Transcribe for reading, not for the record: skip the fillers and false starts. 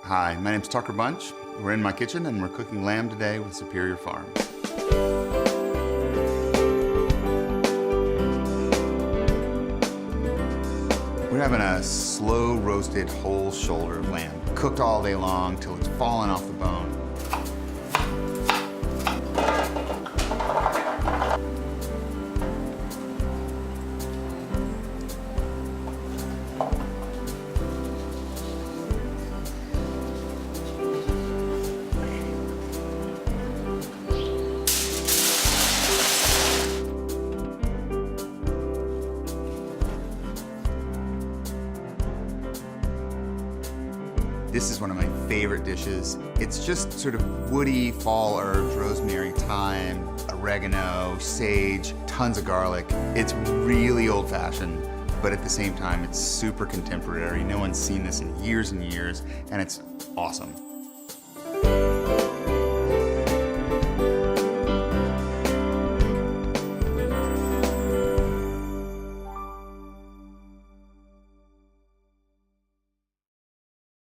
Hi, my name's Tucker Bunch. We're in my kitchen and we're cooking lamb today with Superior Farms. We're having a slow roasted whole shoulder of lamb, cooked all day long till it's fallen off the bone. This is one of my favorite dishes. It's just sort of woody fall herbs, rosemary, thyme, oregano, sage, tons of garlic. It's really old-fashioned, but at the same time, it's super contemporary. No one's seen this in years and years, and it's awesome.